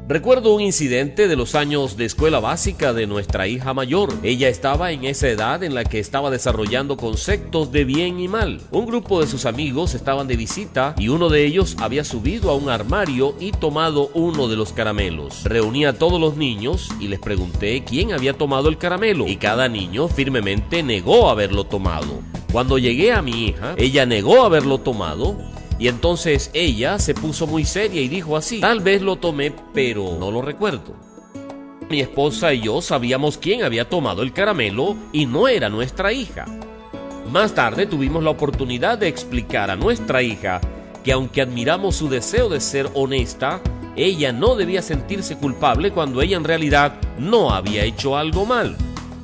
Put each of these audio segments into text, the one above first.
Recuerdo un incidente de los años de escuela básica de nuestra hija mayor. Ella estaba en esa edad en la que estaba desarrollando conceptos de bien y mal. Un grupo de sus amigos estaban de visita y uno de ellos había subido a un armario y tomado uno de los caramelos. Reuní a todos los niños y les pregunté quién había tomado el caramelo y cada niño firmemente negó haberlo tomado. Cuando llegué a mi hija, ella negó haberlo tomado. Y entonces ella se puso muy seria y dijo así: tal vez lo tomé, pero no lo recuerdo. Mi esposa y yo sabíamos quién había tomado el caramelo y no era nuestra hija. Más tarde tuvimos la oportunidad de explicar a nuestra hija que aunque admiramos su deseo de ser honesta, ella no debía sentirse culpable cuando ella en realidad no había hecho algo mal.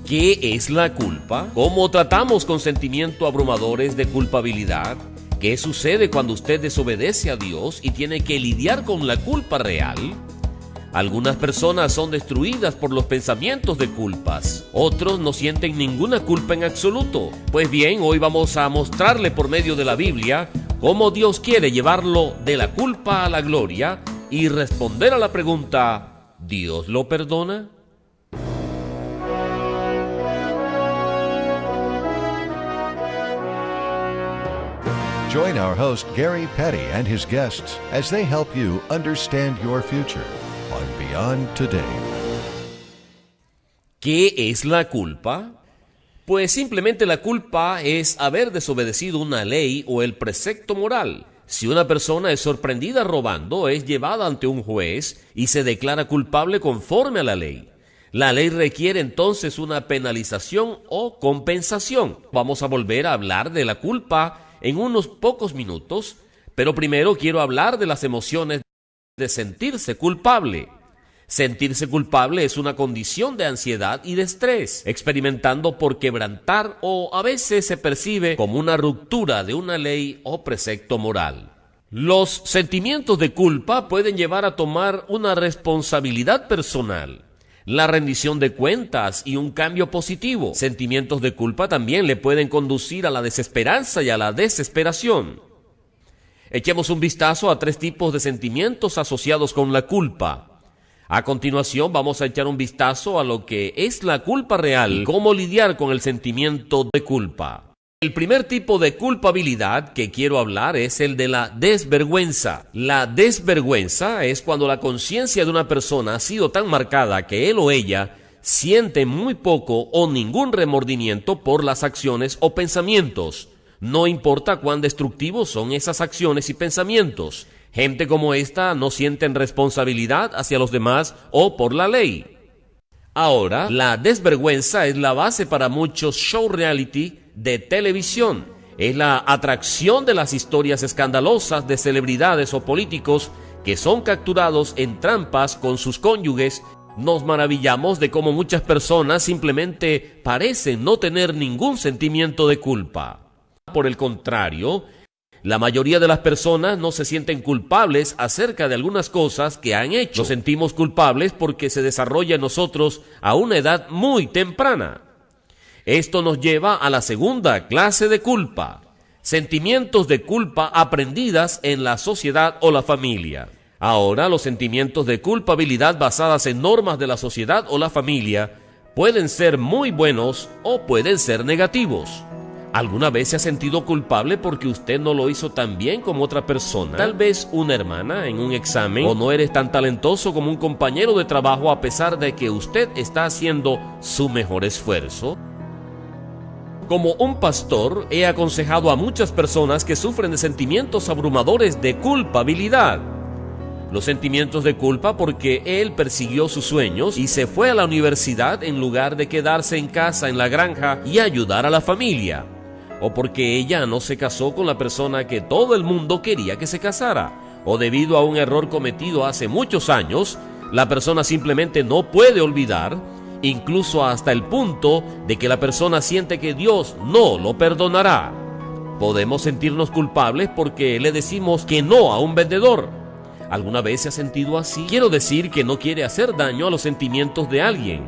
¿Qué es la culpa? ¿Cómo tratamos con sentimientos abrumadores de culpabilidad? ¿Qué sucede cuando usted desobedece a Dios y tiene que lidiar con la culpa real? Algunas personas son destruidas por los pensamientos de culpas. Otros no sienten ninguna culpa en absoluto. Pues bien, hoy vamos a mostrarle por medio de la Biblia cómo Dios quiere llevarlo de la culpa a la gloria y responder a la pregunta: ¿Dios lo perdona? Join our host Gary Petty and his guests as they help you understand your future on Beyond Today. ¿Qué es la culpa? Pues simplemente la culpa es haber desobedecido una ley o el precepto moral. Si una persona es sorprendida robando, es llevada ante un juez y se declara culpable conforme a la ley. La ley requiere entonces una penalización o compensación. Vamos a volver a hablar de la culpa en unos pocos minutos, pero primero quiero hablar de las emociones de sentirse culpable. Sentirse culpable es una condición de ansiedad y de estrés, experimentando por quebrantar o a veces se percibe como una ruptura de una ley o precepto moral. Los sentimientos de culpa pueden llevar a tomar una responsabilidad personal, la rendición de cuentas y un cambio positivo. Sentimientos de culpa también le pueden conducir a la desesperanza y a la desesperación. Echemos un vistazo a 3 tipos de sentimientos asociados con la culpa. A continuación vamos a echar un vistazo a lo que es la culpa real y cómo lidiar con el sentimiento de culpa. El primer tipo de culpabilidad que quiero hablar es el de la desvergüenza. La desvergüenza es cuando la conciencia de una persona ha sido tan marcada que él o ella siente muy poco o ningún remordimiento por las acciones o pensamientos. No importa cuán destructivos son esas acciones y pensamientos. Gente como esta no sienten responsabilidad hacia los demás o por la ley. Ahora, la desvergüenza es la base para muchos show reality de televisión. Es la atracción de las historias escandalosas de celebridades o políticos que son capturados en trampas con sus cónyuges. Nos maravillamos de cómo muchas personas simplemente parecen no tener ningún sentimiento de culpa. Por el contrario, la mayoría de las personas no se sienten culpables acerca de algunas cosas que han hecho. Nos sentimos culpables porque se desarrolla en nosotros a una edad muy temprana. Esto nos lleva a la segunda clase de culpa: sentimientos de culpa aprendidas en la sociedad o la familia. Ahora, los sentimientos de culpabilidad basadas en normas de la sociedad o la familia pueden ser muy buenos o pueden ser negativos. ¿Alguna vez se ha sentido culpable porque usted no lo hizo tan bien como otra persona? Tal vez una hermana en un examen, o no eres tan talentoso como un compañero de trabajo a pesar de que usted está haciendo su mejor esfuerzo. Como un pastor, he aconsejado a muchas personas que sufren de sentimientos abrumadores de culpabilidad. Los sentimientos de culpa porque él persiguió sus sueños y se fue a la universidad en lugar de quedarse en casa en la granja y ayudar a la familia. O porque ella no se casó con la persona que todo el mundo quería que se casara. O debido a un error cometido hace muchos años, la persona simplemente no puede olvidar, incluso hasta el punto de que la persona siente que Dios no lo perdonará. Podemos sentirnos culpables porque le decimos que no a un vendedor. ¿Alguna vez se ha sentido así? Quiero decir que no quiere hacer daño a los sentimientos de alguien.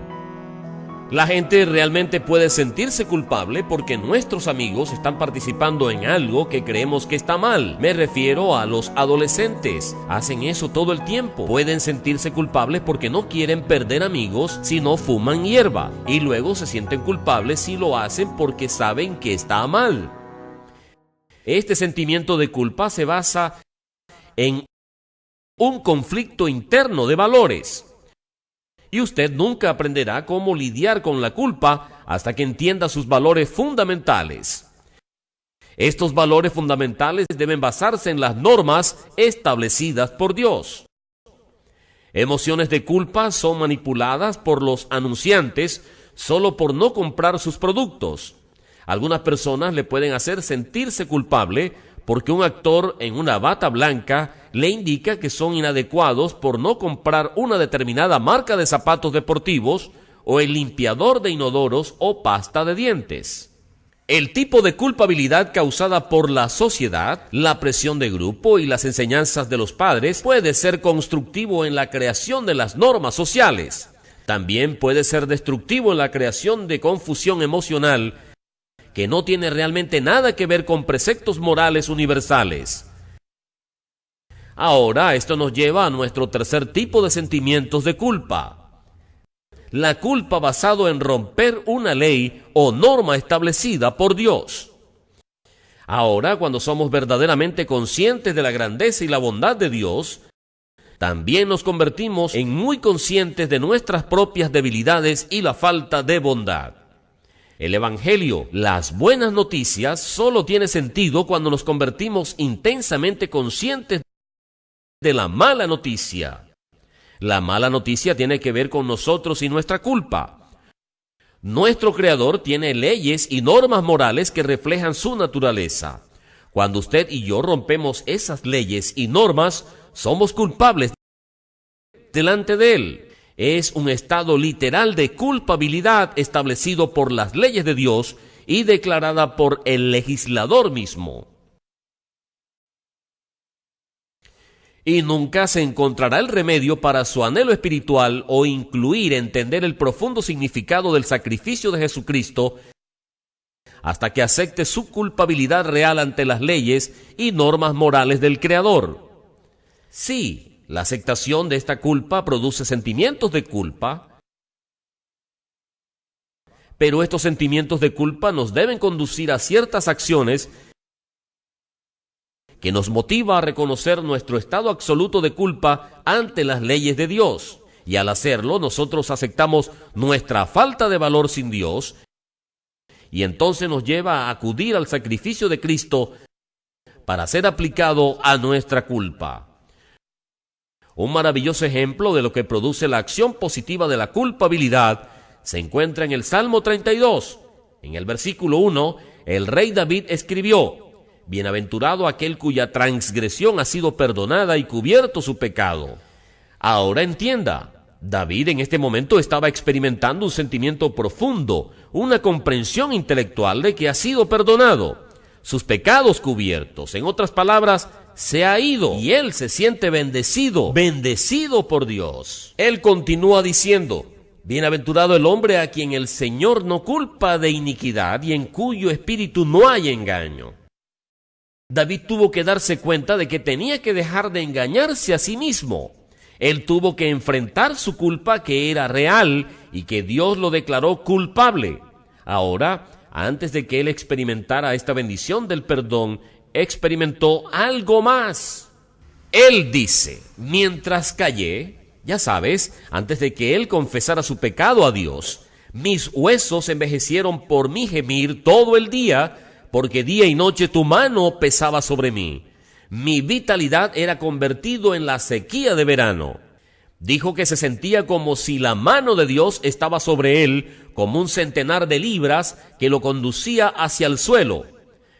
La gente realmente puede sentirse culpable porque nuestros amigos están participando en algo que creemos que está mal. Me refiero a los adolescentes. Hacen eso todo el tiempo. Pueden sentirse culpables porque no quieren perder amigos si no fuman hierba. Y luego se sienten culpables si lo hacen porque saben que está mal. Este sentimiento de culpa se basa en un conflicto interno de valores. Y usted nunca aprenderá cómo lidiar con la culpa hasta que entienda sus valores fundamentales. Estos valores fundamentales deben basarse en las normas establecidas por Dios. Emociones de culpa son manipuladas por los anunciantes solo por no comprar sus productos. Algunas personas le pueden hacer sentirse culpable porque un actor en una bata blanca le indica que son inadecuados por no comprar una determinada marca de zapatos deportivos o el limpiador de inodoros o pasta de dientes. El tipo de culpabilidad causada por la sociedad, la presión de grupo y las enseñanzas de los padres puede ser constructivo en la creación de las normas sociales. También puede ser destructivo en la creación de confusión emocional que no tiene realmente nada que ver con preceptos morales universales. Ahora, esto nos lleva a nuestro tercer tipo de sentimientos de culpa. La culpa basado en romper una ley o norma establecida por Dios. Ahora, cuando somos verdaderamente conscientes de la grandeza y la bondad de Dios, también nos convertimos en muy conscientes de nuestras propias debilidades y la falta de bondad. El Evangelio, las buenas noticias, solo tiene sentido cuando nos convertimos intensamente conscientes de la mala noticia. La mala noticia tiene que ver con nosotros y nuestra culpa. Nuestro Creador tiene leyes y normas morales que reflejan su naturaleza. Cuando usted y yo rompemos esas leyes y normas, somos culpables delante de Él. Es un estado literal de culpabilidad establecido por las leyes de Dios y declarada por el legislador mismo. Y nunca se encontrará el remedio para su anhelo espiritual o entender el profundo significado del sacrificio de Jesucristo hasta que acepte su culpabilidad real ante las leyes y normas morales del Creador. Sí, la aceptación de esta culpa produce sentimientos de culpa, pero estos sentimientos de culpa nos deben conducir a ciertas acciones que nos motiva a reconocer nuestro estado absoluto de culpa ante las leyes de Dios. Y al hacerlo, nosotros aceptamos nuestra falta de valor sin Dios, y entonces nos lleva a acudir al sacrificio de Cristo para ser aplicado a nuestra culpa. Un maravilloso ejemplo de lo que produce la acción positiva de la culpabilidad se encuentra en el Salmo 32. En el versículo 1, el rey David escribió: Bienaventurado aquel cuya transgresión ha sido perdonada y cubierto su pecado. Ahora entienda, David en este momento estaba experimentando un sentimiento profundo, una comprensión intelectual de que ha sido perdonado, sus pecados cubiertos. En otras palabras, se ha ido y él se siente bendecido por Dios. Él continúa diciendo: Bienaventurado el hombre a quien el Señor no culpa de iniquidad y en cuyo espíritu no hay engaño. David tuvo que darse cuenta de que tenía que dejar de engañarse a sí mismo. Él tuvo que enfrentar su culpa, que era real y que Dios lo declaró culpable. Ahora, antes de que él experimentara esta bendición del perdón, experimentó algo más. Él dice: mientras callé, ya sabes, antes de que él confesara su pecado a Dios, mis huesos envejecieron por mi gemir todo el día, porque día y noche tu mano pesaba sobre mí. Mi vitalidad era convertido en la sequía de verano. Dijo que se sentía como si la mano de Dios estaba sobre él, como un centenar de libras que lo conducía hacia el suelo.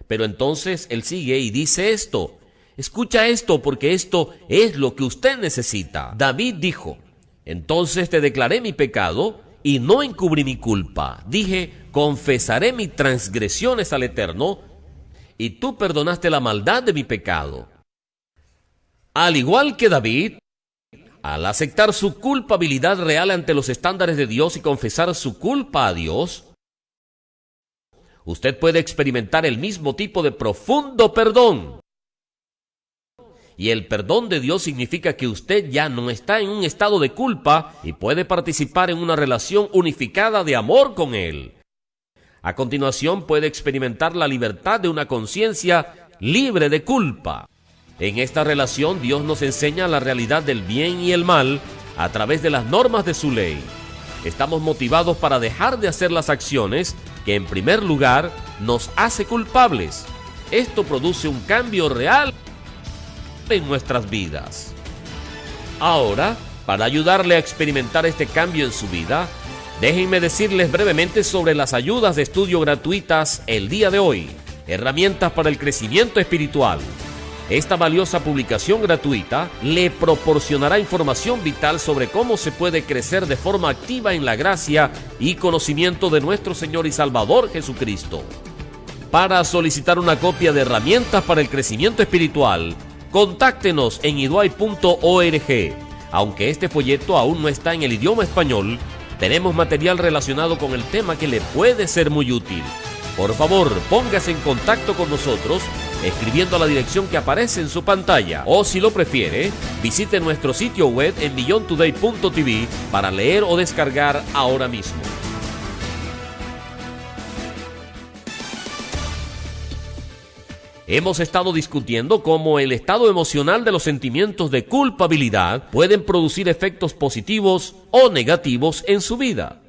Pero entonces él sigue y dice esto: escucha esto, porque esto es lo que usted necesita. David dijo: entonces te declaré mi pecado y no encubrí mi culpa. Dije: confesaré mis transgresiones al Eterno, y tú perdonaste la maldad de mi pecado. Al igual que David, Al aceptar su culpabilidad real ante los estándares de Dios y confesar su culpa a Dios, usted puede experimentar el mismo tipo de profundo perdón. Y el perdón de Dios significa que usted ya no está en un estado de culpa y puede participar en una relación unificada de amor con Él. A continuación puede experimentar la libertad de una conciencia libre de culpa. En esta relación Dios nos enseña la realidad del bien y el mal a través de las normas de su ley. Estamos motivados para dejar de hacer las acciones que en primer lugar nos hace culpables. Esto produce un cambio real en nuestras vidas. Ahora, para ayudarle a experimentar este cambio en su vida, déjenme decirles brevemente sobre las ayudas de estudio gratuitas el día de hoy. Herramientas para el crecimiento espiritual. Esta valiosa publicación gratuita le proporcionará información vital sobre cómo se puede crecer de forma activa en la gracia y conocimiento de nuestro Señor y Salvador Jesucristo. Para solicitar una copia de Herramientas para el crecimiento espiritual, contáctenos en iduay.org. Aunque este folleto aún no está en el idioma español, tenemos material relacionado con el tema que le puede ser muy útil. Por favor, póngase en contacto con nosotros escribiendo a la dirección que aparece en su pantalla, o si lo prefiere, visite nuestro sitio web en beyondtoday.tv para leer o descargar ahora mismo. Hemos estado discutiendo cómo el estado emocional de los sentimientos de culpabilidad pueden producir efectos positivos o negativos en su vida.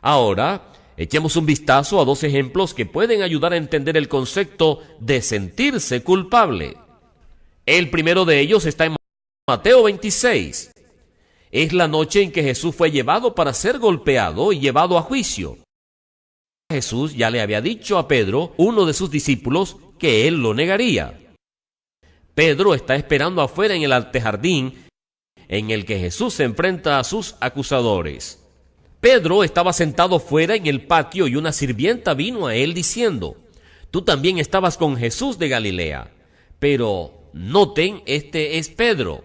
Ahora, echemos un vistazo a dos ejemplos que pueden ayudar a entender el concepto de sentirse culpable. El primero de ellos está en Mateo 26. Es la noche en que Jesús fue llevado para ser golpeado y llevado a juicio. Jesús ya le había dicho a Pedro, uno de sus discípulos, que él lo negaría. Pedro está esperando afuera en el antejardín en el que Jesús se enfrenta a sus acusadores. Pedro estaba sentado fuera en el patio y una sirvienta vino a él diciendo: «Tú también estabas con Jesús de Galilea». Pero noten, este es Pedro.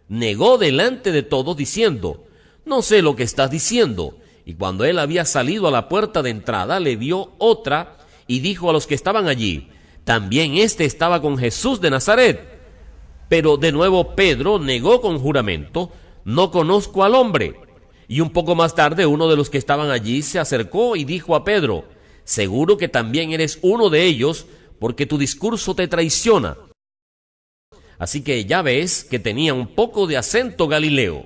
Negó delante de todos diciendo: «No sé lo que estás diciendo». Y cuando él había salido a la puerta de entrada, le vio otra y dijo a los que estaban allí: «También este estaba con Jesús de Nazaret». Pero de nuevo Pedro negó con juramento: «No conozco al hombre». Y un poco más tarde uno de los que estaban allí se acercó y dijo a Pedro: «Seguro que también eres uno de ellos, porque tu discurso te traiciona». Así que ya ves que tenía un poco de acento galileo.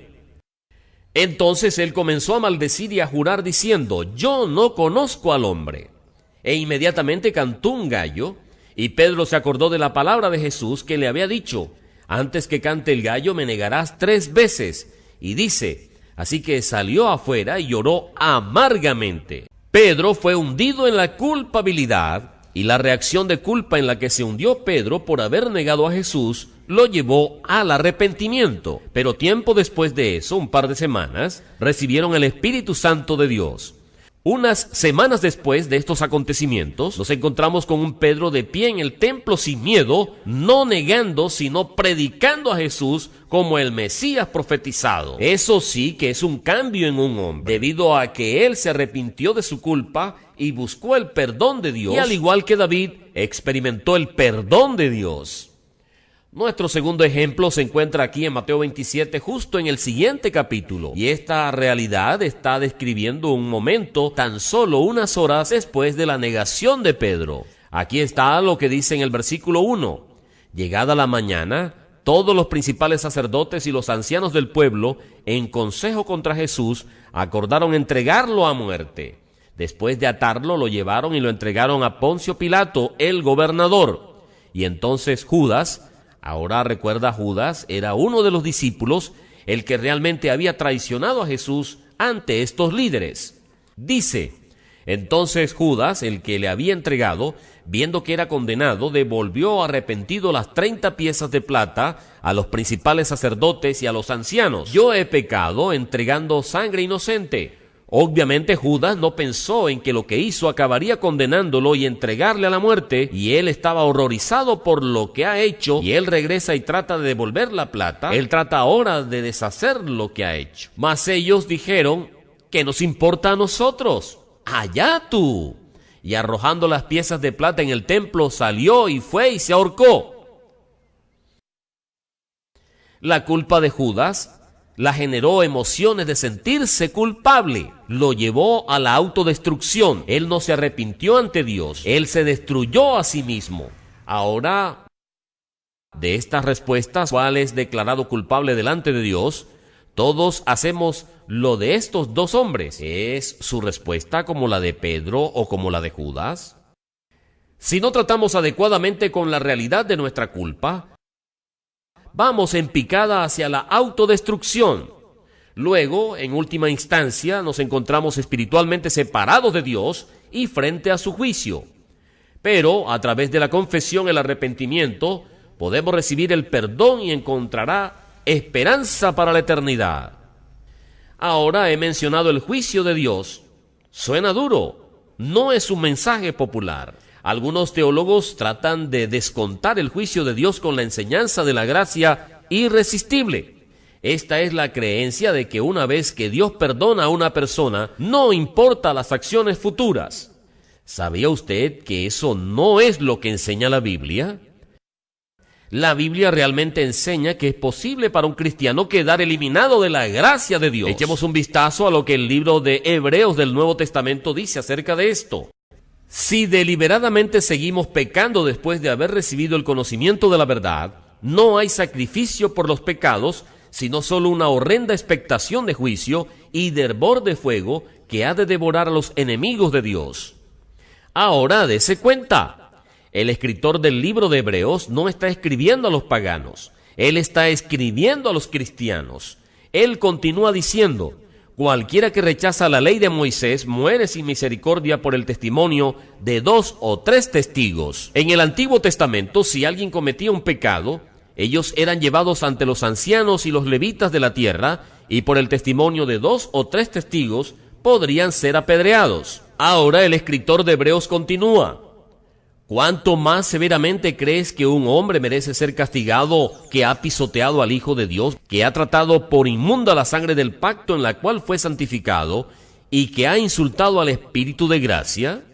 Entonces él comenzó a maldecir y a jurar diciendo: «Yo no conozco al hombre». E inmediatamente cantó un gallo, y Pedro se acordó de la palabra de Jesús que le había dicho: «Antes que cante el gallo me negarás 3 veces». Y dice: «Así que salió afuera y lloró amargamente». Pedro fue hundido en la culpabilidad, y la reacción de culpa en la que se hundió Pedro por haber negado a Jesús lo llevó al arrepentimiento. Pero tiempo después de eso, un par de semanas, recibieron el Espíritu Santo de Dios. Unas semanas después de estos acontecimientos, nos encontramos con un Pedro de pie en el templo sin miedo, no negando, sino predicando a Jesús como el Mesías profetizado. Eso sí que es un cambio en un hombre, debido a que él se arrepintió de su culpa y buscó el perdón de Dios, y al igual que David, experimentó el perdón de Dios. Nuestro segundo ejemplo se encuentra aquí en Mateo 27, justo en el siguiente capítulo. Y esta realidad está describiendo un momento tan solo unas horas después de la negación de Pedro. Aquí está lo que dice en el versículo 1. Llegada la mañana, todos los principales sacerdotes y los ancianos del pueblo, en consejo contra Jesús, acordaron entregarlo a muerte. Después de atarlo, lo llevaron y lo entregaron a Poncio Pilato, el gobernador. Y entonces Judas... Ahora recuerda, Judas era uno de los discípulos, el que realmente había traicionado a Jesús ante estos líderes. Dice: entonces Judas, el que le había entregado, viendo que era condenado, devolvió arrepentido las 30 piezas de plata a los principales sacerdotes y a los ancianos. «Yo he pecado entregando sangre inocente. Obviamente Judas no pensó en que lo que hizo acabaría condenándolo y entregarle a la muerte, y él estaba horrorizado por lo que ha hecho, y él regresa y trata de devolver la plata. Él trata ahora de deshacer lo que ha hecho. Mas ellos dijeron: ¿qué nos importa a nosotros? ¡Allá tú! Y arrojando las piezas de plata en el templo, salió y fue y se ahorcó. La culpa de Judas la generó emociones de sentirse culpable. Lo llevó a la autodestrucción. Él no se arrepintió ante Dios. Él se destruyó a sí mismo. Ahora, de estas respuestas, ¿cuál es declarado culpable delante de Dios? Todos hacemos lo de estos dos hombres. ¿Es su respuesta como la de Pedro o como la de Judas? Si no tratamos adecuadamente con la realidad de nuestra culpa, vamos en picada hacia la autodestrucción. Luego, en última instancia, nos encontramos espiritualmente separados de Dios y frente a su juicio. Pero, a través de la confesión y el arrepentimiento, podemos recibir el perdón y encontrará esperanza para la eternidad. Ahora he mencionado el juicio de Dios. Suena duro, no es un mensaje popular. Algunos teólogos tratan de descontar el juicio de Dios con la enseñanza de la gracia irresistible. Esta es la creencia de que una vez que Dios perdona a una persona, no importa las acciones futuras. ¿Sabía usted que eso no es lo que enseña la Biblia? La Biblia realmente enseña que es posible para un cristiano quedar eliminado de la gracia de Dios. Echemos un vistazo a lo que el libro de Hebreos del Nuevo Testamento dice acerca de esto. Si deliberadamente seguimos pecando después de haber recibido el conocimiento de la verdad, no hay sacrificio por los pecados, sino solo una horrenda expectación de juicio y de hervor de fuego que ha de devorar a los enemigos de Dios. Ahora, dése cuenta, el escritor del libro de Hebreos no está escribiendo a los paganos, él está escribiendo a los cristianos. Él continúa diciendo: cualquiera que rechaza la ley de Moisés muere sin misericordia por el testimonio de 2 o 3 testigos. En el Antiguo Testamento, si alguien cometía un pecado, ellos eran llevados ante los ancianos y los levitas de la tierra, y por el testimonio de 2 o 3 testigos podrían ser apedreados. Ahora el escritor de Hebreos continúa: ¿cuánto más severamente crees que un hombre merece ser castigado que ha pisoteado al Hijo de Dios, que ha tratado por inmunda la sangre del pacto en la cual fue santificado y que ha insultado al Espíritu de gracia?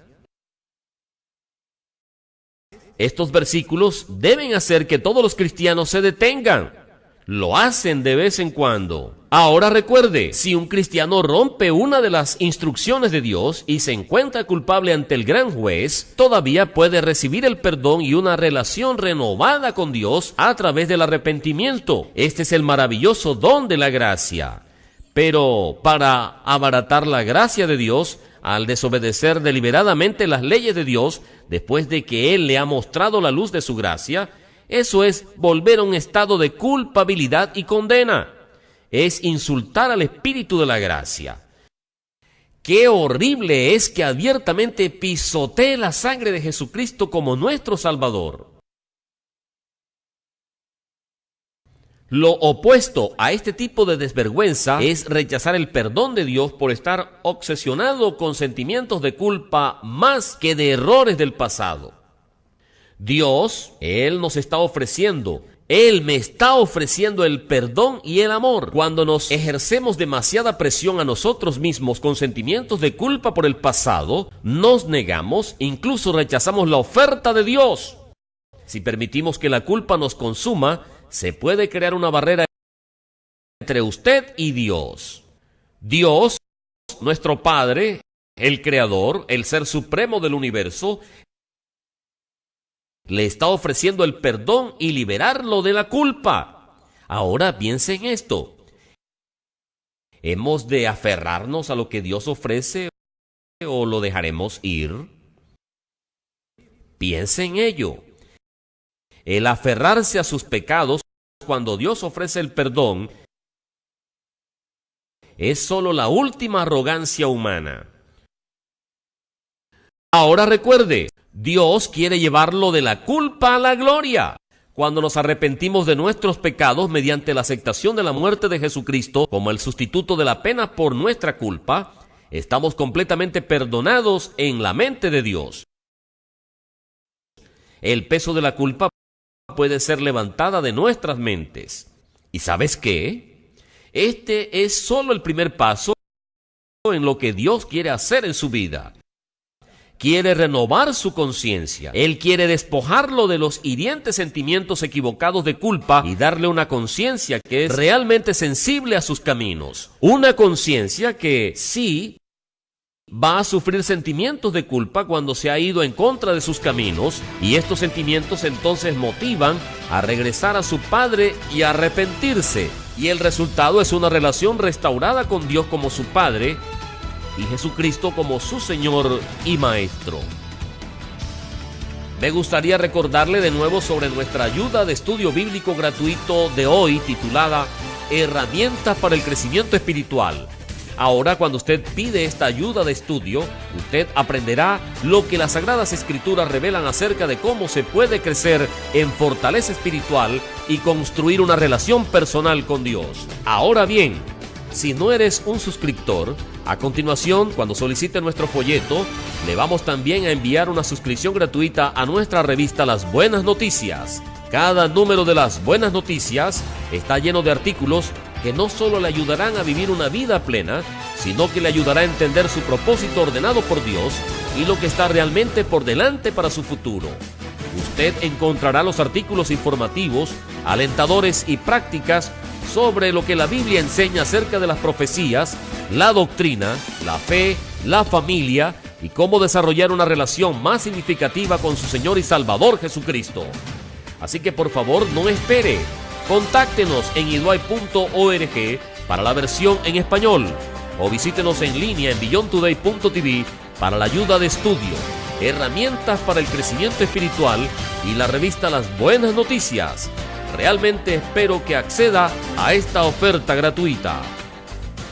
Estos versículos deben hacer que todos los cristianos se detengan. Lo hacen de vez en cuando. Ahora recuerde, si un cristiano rompe una de las instrucciones de Dios y se encuentra culpable ante el gran juez, todavía puede recibir el perdón y una relación renovada con Dios a través del arrepentimiento. Este es el maravilloso don de la gracia. Pero para abaratar la gracia de Dios, al desobedecer deliberadamente las leyes de Dios, después de que Él le ha mostrado la luz de su gracia, eso es volver a un estado de culpabilidad y condena. Es insultar al Espíritu de la gracia. Qué horrible es que abiertamente pisotee la sangre de Jesucristo como nuestro Salvador. Lo opuesto a este tipo de desvergüenza es rechazar el perdón de Dios por estar obsesionado con sentimientos de culpa más que de errores del pasado. Dios, Él nos está ofreciendo, Él me está ofreciendo el perdón y el amor. Cuando nos ejercemos demasiada presión a nosotros mismos con sentimientos de culpa por el pasado, nos negamos, incluso rechazamos la oferta de Dios. Si permitimos que la culpa nos consuma, se puede crear una barrera entre usted y Dios. Dios, nuestro Padre, el Creador, el Ser Supremo del universo, le está ofreciendo el perdón y liberarlo de la culpa. Ahora piense en esto. ¿Hemos de aferrarnos a lo que Dios ofrece o lo dejaremos ir? Piense en ello. El aferrarse a sus pecados cuando Dios ofrece el perdón es solo la última arrogancia humana. Ahora recuerde, Dios quiere llevarlo de la culpa a la gloria. Cuando nos arrepentimos de nuestros pecados mediante la aceptación de la muerte de Jesucristo como el sustituto de la pena por nuestra culpa, estamos completamente perdonados en la mente de Dios. El peso de la culpa puede ser levantada de nuestras mentes. ¿Y sabes qué? Este es solo el primer paso en lo que Dios quiere hacer en su vida. Quiere renovar su conciencia. Él quiere despojarlo de los hirientes sentimientos equivocados de culpa y darle una conciencia que es realmente sensible a sus caminos. Una conciencia que sí va a sufrir sentimientos de culpa cuando se ha ido en contra de sus caminos, y estos sentimientos entonces motivan a regresar a su Padre y a arrepentirse. Y el resultado es una relación restaurada con Dios como su Padre y Jesucristo como su Señor y Maestro. Me gustaría recordarle de nuevo sobre nuestra ayuda de estudio bíblico gratuito de hoy, titulada Herramientas para el Crecimiento Espiritual. Ahora, cuando usted pide esta ayuda de estudio, usted aprenderá lo que las Sagradas Escrituras revelan acerca de cómo se puede crecer en fortaleza espiritual y construir una relación personal con Dios. Ahora bien, si no eres un suscriptor, a continuación, cuando solicite nuestro folleto, le vamos también a enviar una suscripción gratuita a nuestra revista Las Buenas Noticias. Cada número de Las Buenas Noticias está lleno de artículos que no solo le ayudarán a vivir una vida plena, sino que le ayudará a entender su propósito ordenado por Dios y lo que está realmente por delante para su futuro. Usted encontrará los artículos informativos, alentadores y prácticas sobre lo que la Biblia enseña acerca de las profecías, la doctrina, la fe, la familia y cómo desarrollar una relación más significativa con su Señor y Salvador Jesucristo. Así que por favor no espere. Contáctenos en iduay.org para la versión en español o visítenos en línea en beyondtoday.tv para la ayuda de estudio, herramientas para el crecimiento espiritual y la revista Las Buenas Noticias. Realmente espero que acceda a esta oferta gratuita.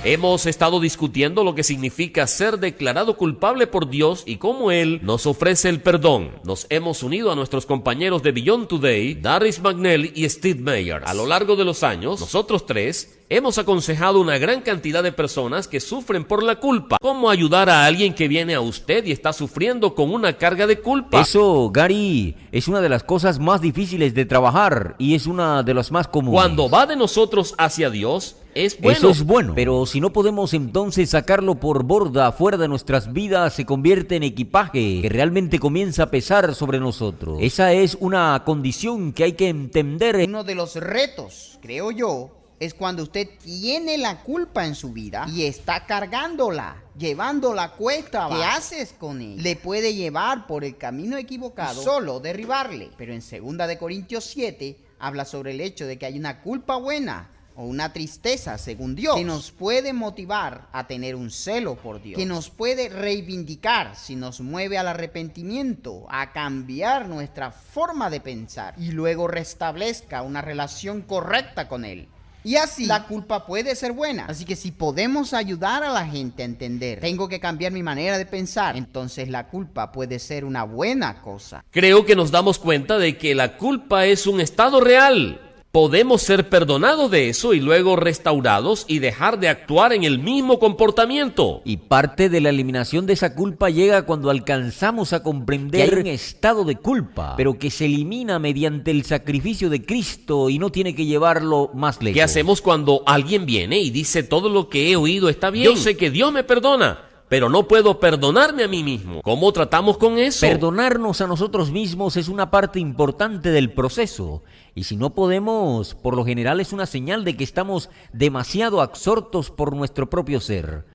Hemos estado discutiendo lo que significa ser declarado culpable por Dios y cómo Él nos ofrece el perdón. Nos hemos unido a nuestros compañeros de Beyond Today, Darius McNally y Steve Meyers. A lo largo de los años, nosotros tres hemos aconsejado una gran cantidad de personas que sufren por la culpa. ¿Cómo ayudar a alguien que viene a usted y está sufriendo con una carga de culpa? Eso, Gary, es una de las cosas más difíciles de trabajar y es una de las más comunes. Cuando va de nosotros hacia Dios, es bueno. Eso es bueno, pero si no podemos entonces sacarlo por borda fuera de nuestras vidas, se convierte en equipaje que realmente comienza a pesar sobre nosotros. Esa es una condición que hay que entender. Uno de los retos, creo yo, es cuando usted tiene la culpa en su vida y está cargándola, llevándola cuesta abajo. ¿Qué haces con él? Le puede llevar por el camino equivocado, solo derribarle. Pero en 2 de Corintios 7 habla sobre el hecho de que hay una culpa buena o una tristeza, según Dios, que nos puede motivar a tener un celo por Dios, que nos puede reivindicar si nos mueve al arrepentimiento, a cambiar nuestra forma de pensar y luego restablezca una relación correcta con Él. Y así la culpa puede ser buena. Así que si podemos ayudar a la gente a entender, tengo que cambiar mi manera de pensar, entonces la culpa puede ser una buena cosa. Creo que nos damos cuenta de que la culpa es un estado real. Podemos ser perdonados de eso y luego restaurados y dejar de actuar en el mismo comportamiento. Y parte de la eliminación de esa culpa llega cuando alcanzamos a comprender que hay un estado de culpa, pero que se elimina mediante el sacrificio de Cristo y no tiene que llevarlo más lejos. ¿Qué hacemos cuando alguien viene y dice todo lo que he oído está bien? Yo sé que Dios me perdona, pero no puedo perdonarme a mí mismo. ¿Cómo tratamos con eso? Perdonarnos a nosotros mismos es una parte importante del proceso. Y si no podemos, por lo general es una señal de que estamos demasiado absortos por nuestro propio ser.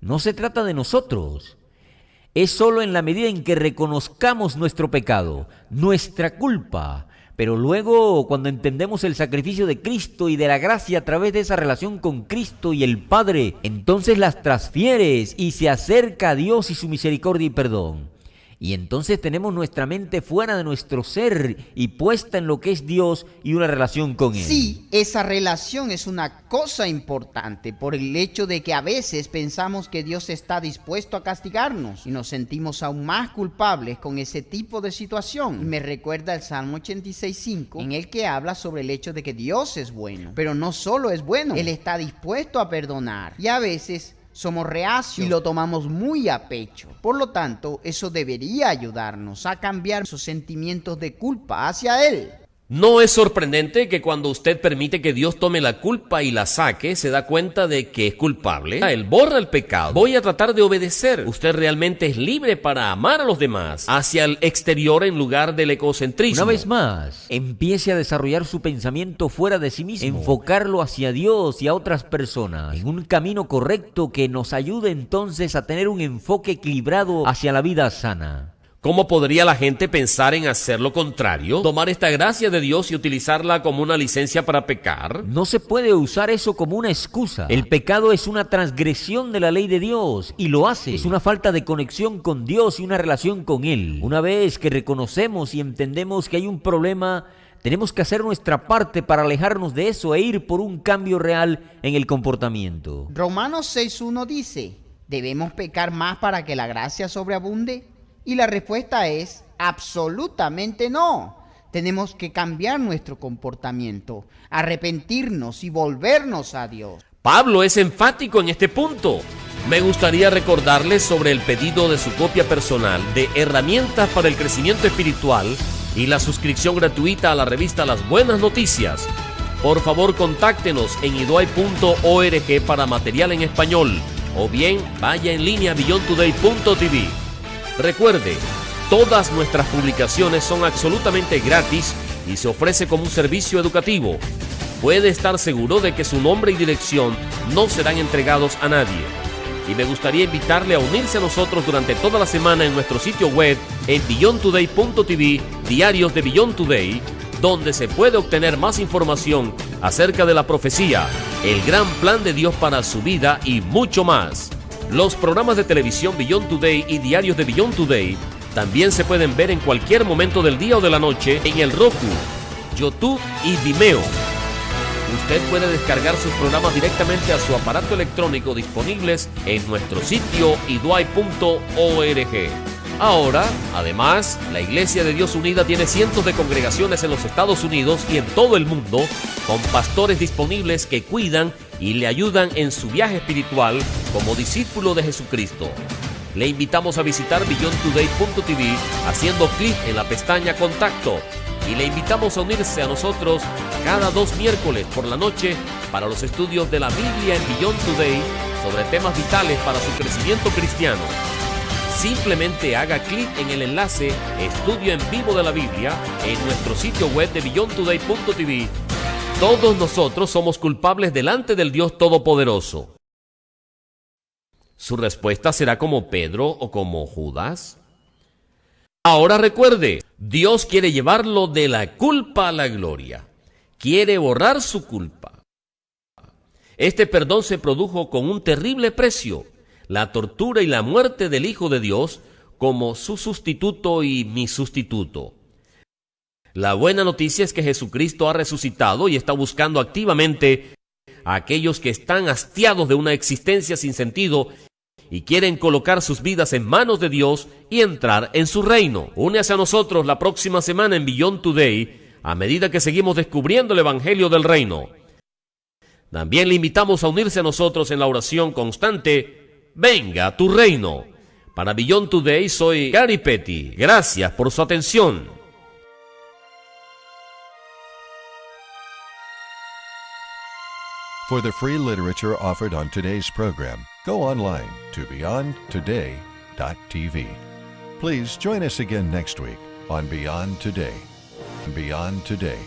No se trata de nosotros. Es solo en la medida en que reconozcamos nuestro pecado, nuestra culpa. Pero luego, cuando entendemos el sacrificio de Cristo y de la gracia a través de esa relación con Cristo y el Padre, entonces las transfieres y se acerca a Dios y su misericordia y perdón. Y entonces tenemos nuestra mente fuera de nuestro ser y puesta en lo que es Dios y una relación con Él. Sí, esa relación es una cosa importante por el hecho de que a veces pensamos que Dios está dispuesto a castigarnos y nos sentimos aún más culpables con ese tipo de situación. Y me recuerda el Salmo 86:5, en el que habla sobre el hecho de que Dios es bueno, pero no solo es bueno, Él está dispuesto a perdonar. Y a veces somos reacios y lo tomamos muy a pecho. Por lo tanto, eso debería ayudarnos a cambiar esos sentimientos de culpa hacia Él. No es sorprendente que cuando usted permite que Dios tome la culpa y la saque, se da cuenta de que es culpable. Él borra el pecado. Voy a tratar de obedecer. Usted realmente es libre para amar a los demás hacia el exterior en lugar del egocentrismo. Una vez más, empiece a desarrollar su pensamiento fuera de sí mismo, enfocarlo hacia Dios y a otras personas, en un camino correcto que nos ayude entonces a tener un enfoque equilibrado hacia la vida sana. ¿Cómo podría la gente pensar en hacer lo contrario? ¿Tomar esta gracia de Dios y utilizarla como una licencia para pecar? No se puede usar eso como una excusa. El pecado es una transgresión de la ley de Dios y lo hace. Es una falta de conexión con Dios y una relación con Él. Una vez que reconocemos y entendemos que hay un problema, tenemos que hacer nuestra parte para alejarnos de eso e ir por un cambio real en el comportamiento. Romanos 6:1 dice, ¿debemos pecar más para que la gracia sobreabunde? Y la respuesta es absolutamente no. Tenemos que cambiar nuestro comportamiento, arrepentirnos y volvernos a Dios. Pablo es enfático en este punto. Me gustaría recordarles sobre el pedido de su copia personal de herramientas para el crecimiento espiritual y la suscripción gratuita a la revista Las Buenas Noticias. Por favor, contáctenos en iduay.org para material en español o bien vaya en línea a beyondtoday.tv. Recuerde, todas nuestras publicaciones son absolutamente gratis y se ofrece como un servicio educativo. Puede estar seguro de que su nombre y dirección no serán entregados a nadie. Y me gustaría invitarle a unirse a nosotros durante toda la semana en nuestro sitio web en beyondtoday.tv, diarios de Beyond Today, donde se puede obtener más información acerca de la profecía, el gran plan de Dios para su vida y mucho más. Los programas de televisión Beyond Today y diarios de Beyond Today también se pueden ver en cualquier momento del día o de la noche en el Roku, YouTube y Vimeo. Usted puede descargar sus programas directamente a su aparato electrónico disponibles en nuestro sitio iduay.org. Ahora, además, la Iglesia de Dios Unida tiene cientos de congregaciones en los Estados Unidos y en todo el mundo, con pastores disponibles que cuidan y le ayudan en su viaje espiritual como discípulo de Jesucristo. Le invitamos a visitar beyondtoday.tv haciendo clic en la pestaña Contacto y le invitamos a unirse a nosotros cada 2 miércoles por la noche para los estudios de la Biblia en Beyond Today sobre temas vitales para su crecimiento cristiano. Simplemente haga clic en el enlace Estudio en Vivo de la Biblia en nuestro sitio web de beyondtoday.tv. Todos nosotros somos culpables delante del Dios Todopoderoso. ¿Su respuesta será como Pedro o como Judas? Ahora recuerde, Dios quiere llevarlo de la culpa a la gloria. Quiere borrar su culpa. Este perdón se produjo con un terrible precio, la tortura y la muerte del Hijo de Dios como su sustituto y mi sustituto. La buena noticia es que Jesucristo ha resucitado y está buscando activamente a aquellos que están hastiados de una existencia sin sentido y quieren colocar sus vidas en manos de Dios y entrar en su reino. Únase a nosotros la próxima semana en Beyond Today a medida que seguimos descubriendo el Evangelio del Reino. También le invitamos a unirse a nosotros en la oración constante, venga a tu reino. Para Beyond Today soy Gary Petty. Gracias por su atención. For the free literature offered on today's program, go online to beyondtoday.tv. Please join us again next week on Beyond Today. Beyond Today.